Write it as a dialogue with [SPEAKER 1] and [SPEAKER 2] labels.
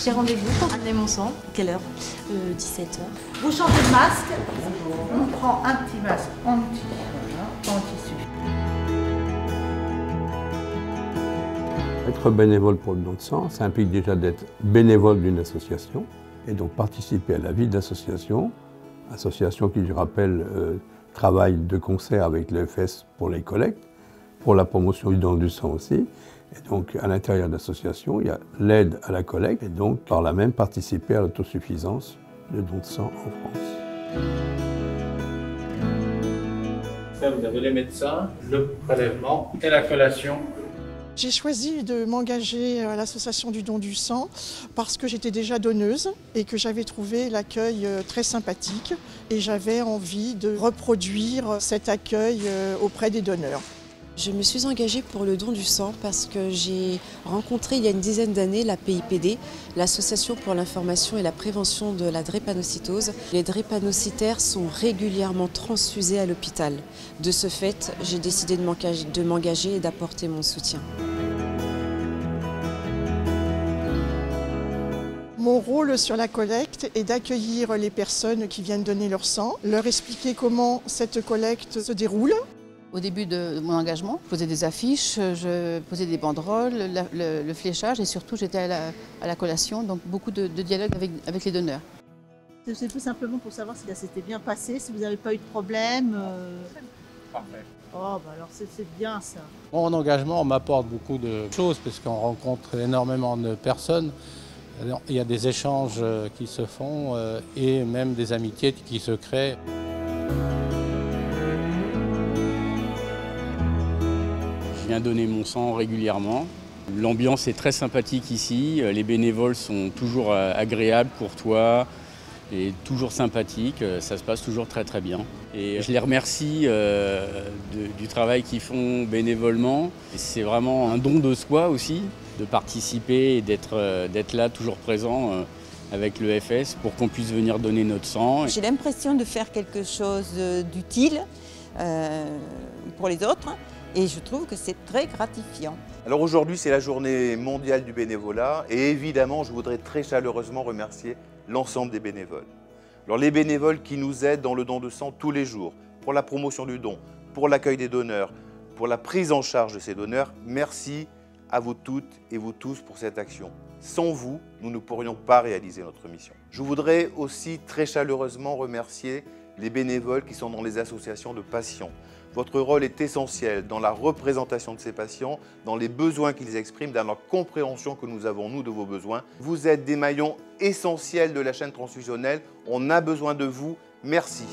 [SPEAKER 1] J'ai rendez-vous pour amener mon sang. Quelle heure 17h.
[SPEAKER 2] Vous changez de masque. On prend un petit masque en tissu.
[SPEAKER 3] Être bénévole pour le don de sang, ça implique déjà d'être bénévole d'une association et donc participer à la vie de l'association. Association qui, je rappelle, travaille de concert avec l'EFS pour les collectes, pour la promotion du don du sang aussi. Et donc, à l'intérieur de l'association, il y a l'aide à la collecte et donc, par là même, participer à l'autosuffisance de don de sang en France.
[SPEAKER 4] Ça, vous avez les médecins, le prélèvement et la collation.
[SPEAKER 5] J'ai choisi de m'engager à l'association du don du sang parce que j'étais déjà donneuse et que j'avais trouvé l'accueil très sympathique et j'avais envie de reproduire cet accueil auprès des donneurs.
[SPEAKER 6] Je me suis engagée pour le don du sang parce que j'ai rencontré il y a une dizaine d'années l'APIPD, l'Association pour l'information et la prévention de la drépanocytose. Les drépanocytaires sont régulièrement transfusés à l'hôpital. De ce fait, j'ai décidé de m'engager et d'apporter mon soutien.
[SPEAKER 5] Mon rôle sur la collecte est d'accueillir les personnes qui viennent donner leur sang, leur expliquer comment cette collecte se déroule.
[SPEAKER 7] Au début de mon engagement, je posais des affiches, je posais des banderoles, le fléchage et surtout j'étais à la collation, donc beaucoup de dialogue avec les donneurs.
[SPEAKER 2] C'est tout simplement pour savoir si ça s'était bien passé, si vous n'avez pas eu de problème.
[SPEAKER 4] Parfait.
[SPEAKER 2] Oh, bah alors c'est bien ça.
[SPEAKER 8] Mon engagement m'apporte beaucoup de choses parce qu'on rencontre énormément de personnes. Il y a des échanges qui se font et même des amitiés qui se créent.
[SPEAKER 9] Je viens donner mon sang régulièrement. L'ambiance est très sympathique ici. Les bénévoles sont toujours agréables pour toi et toujours sympathiques. Ça se passe toujours très très bien. Et je les remercie du travail qu'ils font bénévolement. C'est vraiment un don de soi aussi, de participer et d'être là toujours présent avec le FS pour qu'on puisse venir donner notre sang.
[SPEAKER 10] J'ai l'impression de faire quelque chose d'utile pour les autres. Et je trouve que c'est très gratifiant.
[SPEAKER 11] Alors aujourd'hui, c'est la journée mondiale du bénévolat et évidemment, je voudrais très chaleureusement remercier l'ensemble des bénévoles. Alors les bénévoles qui nous aident dans le don de sang tous les jours, pour la promotion du don, pour l'accueil des donneurs, pour la prise en charge de ces donneurs, merci à vous toutes et vous tous pour cette action. Sans vous, nous ne pourrions pas réaliser notre mission. Je voudrais aussi très chaleureusement remercier les bénévoles qui sont dans les associations de patients. Votre rôle est essentiel dans la représentation de ces patients, dans les besoins qu'ils expriment, dans la compréhension que nous avons, nous, de vos besoins. Vous êtes des maillons essentiels de la chaîne transfusionnelle. On a besoin de vous. Merci.